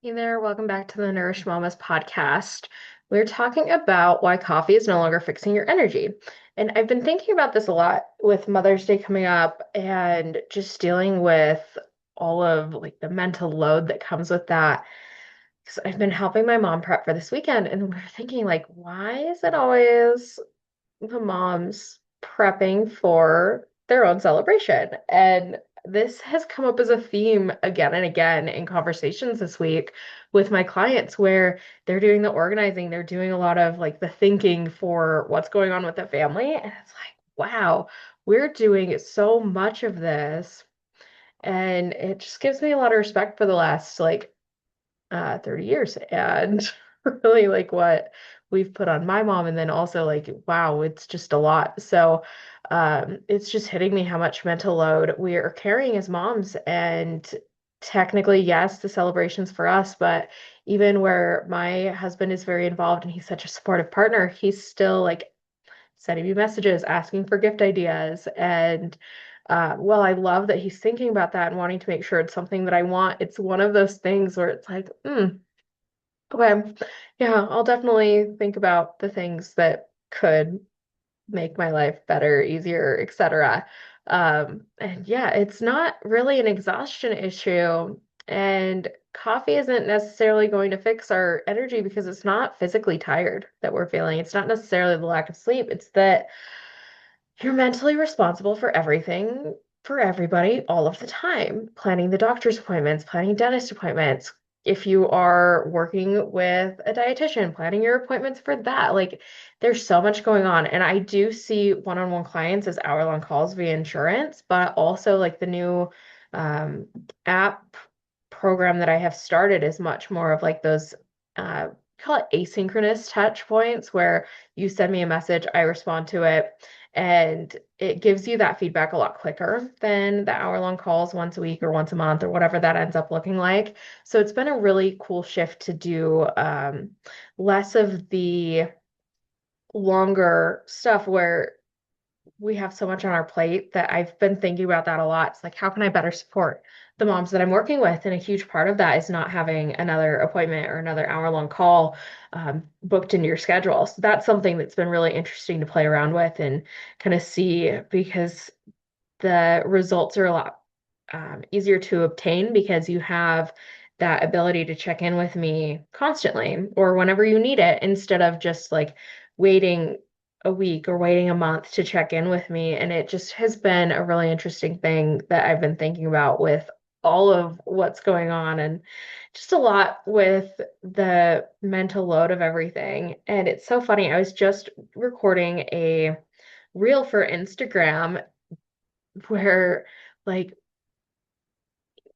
Hey there, welcome back to the Nourish Mamas podcast. We're talking about why coffee is no longer fixing your energy. And I've been thinking about this a lot with Mother's Day coming up and just dealing with all of like the mental load that comes with that. Because I've been helping my mom prep for this weekend and we're thinking like, why is it always the moms prepping for their own celebration? And this has come up as a theme again and again in conversations this week with my clients where they're doing the organizing, they're doing a lot of like the thinking for what's going on with the family. And it's like, wow, we're doing so much of this. And it just gives me a lot of respect for the last 30 years and really like what we've put on my mom and then also like wow it's just a lot so it's just hitting me how much mental load we are carrying as moms and technically yes the celebrations for us but even where my husband is very involved and he's such a supportive partner he's still like sending me messages asking for gift ideas and well, I love that he's thinking about that and wanting to make sure it's something that I want. It's one of those things where it's like, okay, yeah, I'll definitely think about the things that could make my life better, easier, etc. And yeah, it's not really an exhaustion issue. And coffee isn't necessarily going to fix our energy because it's not physically tired that we're feeling. It's not necessarily the lack of sleep. It's that you're mentally responsible for everything for everybody all of the time. Planning the doctor's appointments, planning dentist appointments. If you are working with a dietitian, planning your appointments for that. Like there's so much going on. And I do see one-on-one clients as hour-long calls via insurance, but also like the new um, app program that I have started is much more of like those call it asynchronous touch points where you send me a message, I respond to it and it gives you that feedback a lot quicker than the hour-long calls once a week or once a month or whatever that ends up looking like. So it's been a really cool shift to do less of the longer stuff where we have so much on our plate that I've been thinking about that a lot. It's like, how can I better support the moms that I'm working with? And a huge part of that is not having another appointment or another hour-long call booked into your schedule. So that's something that's been really interesting to play around with and kind of see because the results are a lot easier to obtain because you have that ability to check in with me constantly or whenever you need it instead of just like waiting a week or waiting a month to check in with me. And it just has been a really interesting thing that I've been thinking about with all of what's going on and just a lot with the mental load of everything. And it's so funny. I was just recording a reel for Instagram where like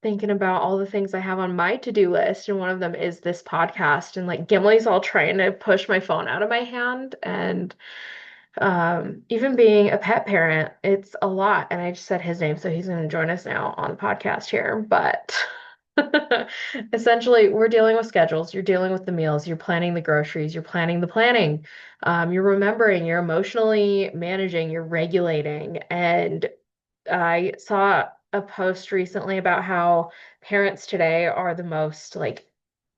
thinking about all the things I have on my to-do list, and one of them is this podcast. And like Gimli's all trying to push my phone out of my hand. And even being a pet parent, it's a lot. And I just said his name, so he's going to join us now on the podcast here. But essentially, we're dealing with schedules. You're dealing with the meals. You're planning the groceries. You're planning the planning. You're remembering. You're emotionally managing. You're regulating. And I saw a post recently about how parents today are the most like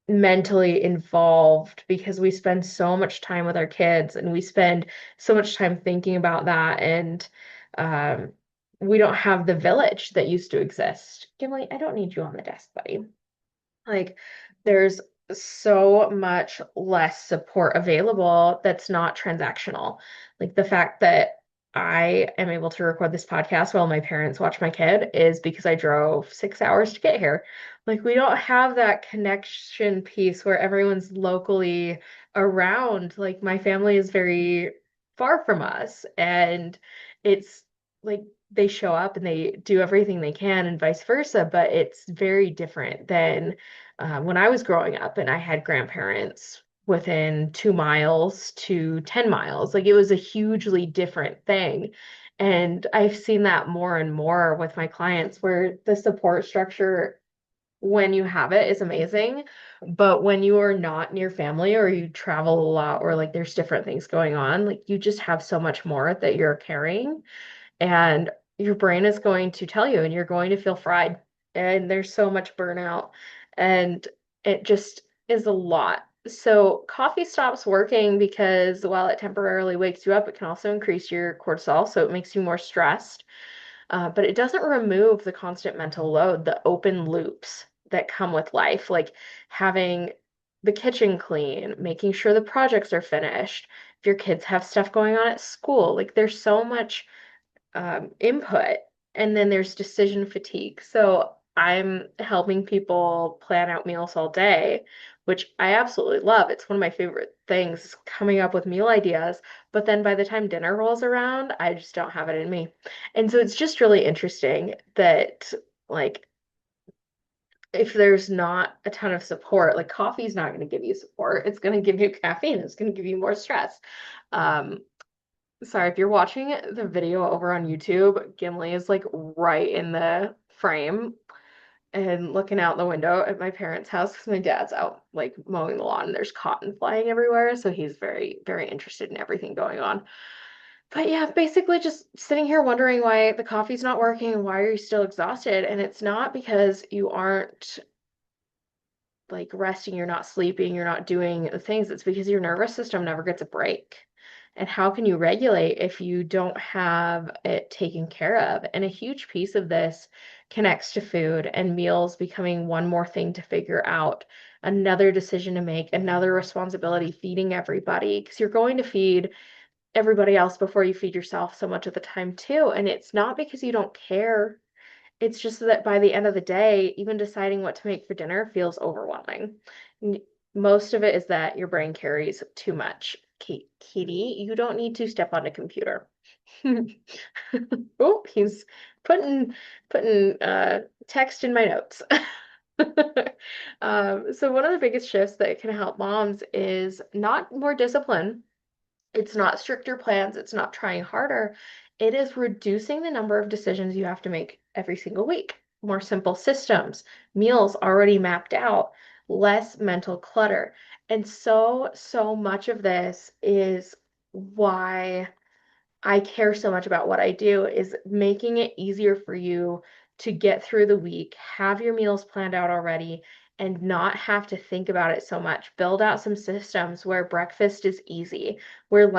mentally involved because we spend so much time with our kids and we spend so much time thinking about that and um, we don't have the village that used to exist. Gimli, I don't need you on the desk, buddy. Like, there's so much less support available that's not transactional. Like, the fact that I am able to record this podcast while my parents watch my kid is because I drove 6 hours to get here. Like, we don't have that connection piece where everyone's locally around. Like, my family is very far from us, and it's like they show up and they do everything they can, and vice versa, but it's very different than when I was growing up and I had grandparents within 2 miles to 10 miles. Like it was a hugely different thing. And I've seen that more and more with my clients where the support structure, when you have it, is amazing. But when you are not near family or you travel a lot or like there's different things going on, like you just have so much more that you're carrying. And your brain is going to tell you and you're going to feel fried. And there's so much burnout. And It just is a lot. So coffee stops working because while it temporarily wakes you up, it can also increase your cortisol, so it makes you more stressed. But it doesn't remove the constant mental load, the open loops that come with life, like having the kitchen clean, making sure the projects are finished. If your kids have stuff going on at school, like there's so much input, and then there's decision fatigue. So I'm helping people plan out meals all day, which I absolutely love. It's one of my favorite things, coming up with meal ideas. But then by the time dinner rolls around, I just don't have it in me. And so it's just really interesting that, like, if there's not a ton of support, like coffee's not going to give you support. It's going to give you caffeine. It's going to give you more stress. Um, Sorry, if you're watching the video over on YouTube, Gimli is like right in the frame and looking out the window at my parents' house because my dad's out like mowing the lawn and there's cotton flying everywhere. So he's very, very interested in everything going on. But yeah, basically just sitting here wondering why the coffee's not working and why are you still exhausted? And it's not because you aren't like resting, you're not sleeping, you're not doing the things, it's because your nervous system never gets a break. And how can you regulate if you don't have it taken care of? And a huge piece of this connects to food and meals becoming one more thing to figure out, another decision to make, another responsibility, feeding everybody, because you're going to feed everybody else before you feed yourself so much of the time too. And it's not because you don't care, it's just that by the end of the day, even deciding what to make for dinner feels overwhelming. Most of it is that your brain carries too much. Katie, you don't need to step on a computer. Oh, he's putting text in my notes. So one of the biggest shifts that can help moms is not more discipline, it's not stricter plans, it's not trying harder. It is reducing the number of decisions you have to make every single week. More simple systems, meals already mapped out, less mental clutter. And so much of this is why I care so much about what I do, is making it easier for you to get through the week, have your meals planned out already, and not have to think about it so much. Build out some systems where breakfast is easy, where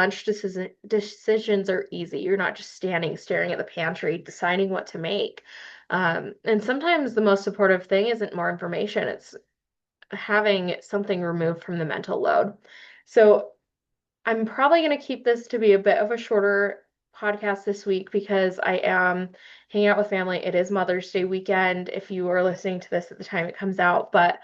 decisions are easy. You're not just standing staring at the pantry, deciding what to make. And sometimes the most supportive thing isn't more information, it's having something removed from the mental load. So I'm probably going to keep this to be a bit of a shorter podcast this week because I am hanging out with family. It is Mother's Day weekend if you are listening to this at the time it comes out. But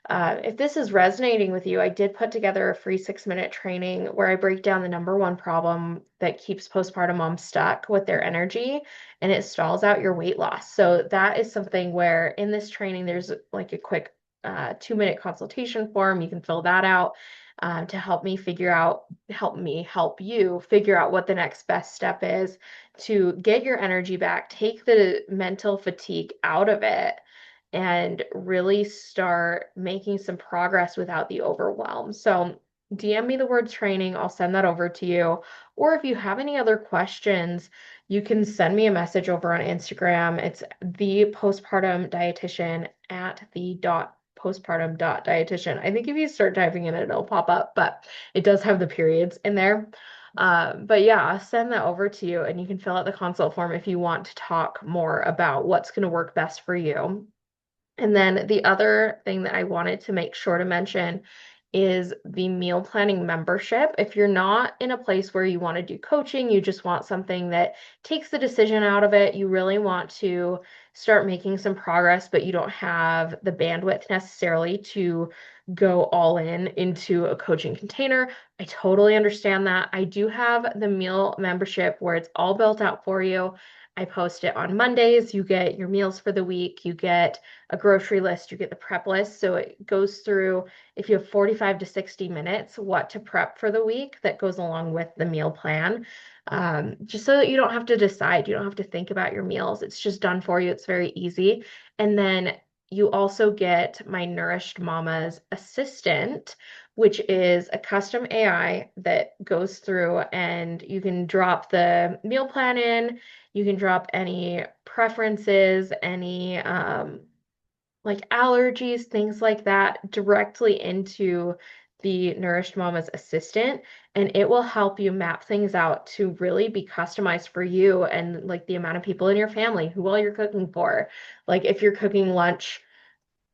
if this is resonating with you, I did put together a free 6-minute training where I break down the number one problem that keeps postpartum moms stuck with their energy, and it stalls out your weight loss. So that is something where in this training, there's like a quick 2-minute consultation form. You can fill that out to help me help you figure out what the next best step is to get your energy back, take the mental fatigue out of it, and really start making some progress without the overwhelm. So DM me the word training, I'll send that over to you. Or if you have any other questions, you can send me a message over on Instagram. It's the postpartum dietitian at the dot postpartum dot dietitian. I think if you start typing in it, it'll pop up, but it does have the periods in there. But yeah, I'll send that over to you and you can fill out the consult form if you want to talk more about what's going to work best for you. And then the other thing that I wanted to make sure to mention is the meal planning membership. If you're not in a place where you want to do coaching, you just want something that takes the decision out of it, you really want to start making some progress, but you don't have the bandwidth necessarily to go all in into a coaching container. I totally understand that. I do have the meal membership where it's all built out for you. I post it on Mondays. You get your meals for the week. You get a grocery list, you get the prep list. So it goes through, if you have 45 to 60 minutes, what to prep for the week that goes along with the meal plan. Just so that you don't have to decide, you don't have to think about your meals. It's just done for you. It's very easy. And then you also get my Nourished Mama's Assistant, which is a custom AI that goes through and you can drop the meal plan in, you can drop any preferences, any like allergies, things like that, directly into the Nourished Mama's assistant, and it will help you map things out to really be customized for you and like the amount of people in your family, who all you're cooking for. Like if you're cooking lunch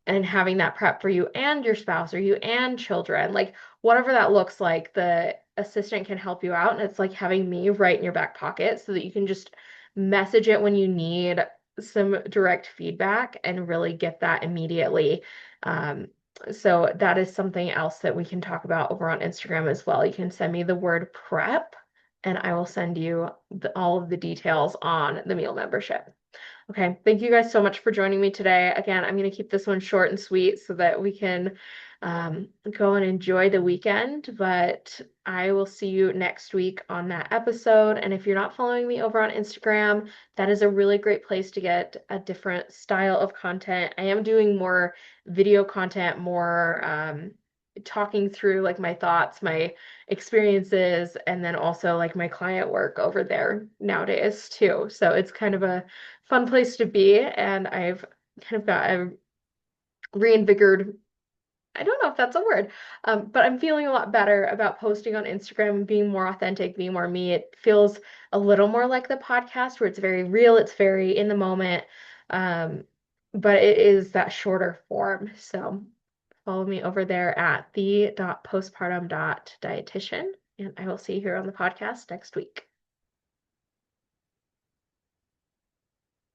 and having that prep for you and your spouse or you and children, like whatever that looks like, the assistant can help you out. And it's like having me right in your back pocket so that you can just message it when you need some direct feedback and really get that immediately. Um, so that is something else that we can talk about over on Instagram as well. You can send me the word prep and I will send you all of the details on the meal membership. Okay, thank you guys so much for joining me today. Again, I'm going to keep this one short and sweet so that we can go and enjoy the weekend. But I will see you next week on that episode. And if you're not following me over on Instagram, that is a really great place to get a different style of content. I am doing more video content, more talking through like my thoughts, my experiences, and then also like my client work over there nowadays too. So it's kind of a fun place to be. And I've kind of got a reinvigorated, I don't know if that's a word, but I'm feeling a lot better about posting on Instagram, being more authentic, being more me. It feels a little more like the podcast where it's very real, it's very in the moment, um, but it is that shorter form. So follow me over there at the postpartum dietitian, and I will see you here on the podcast next week.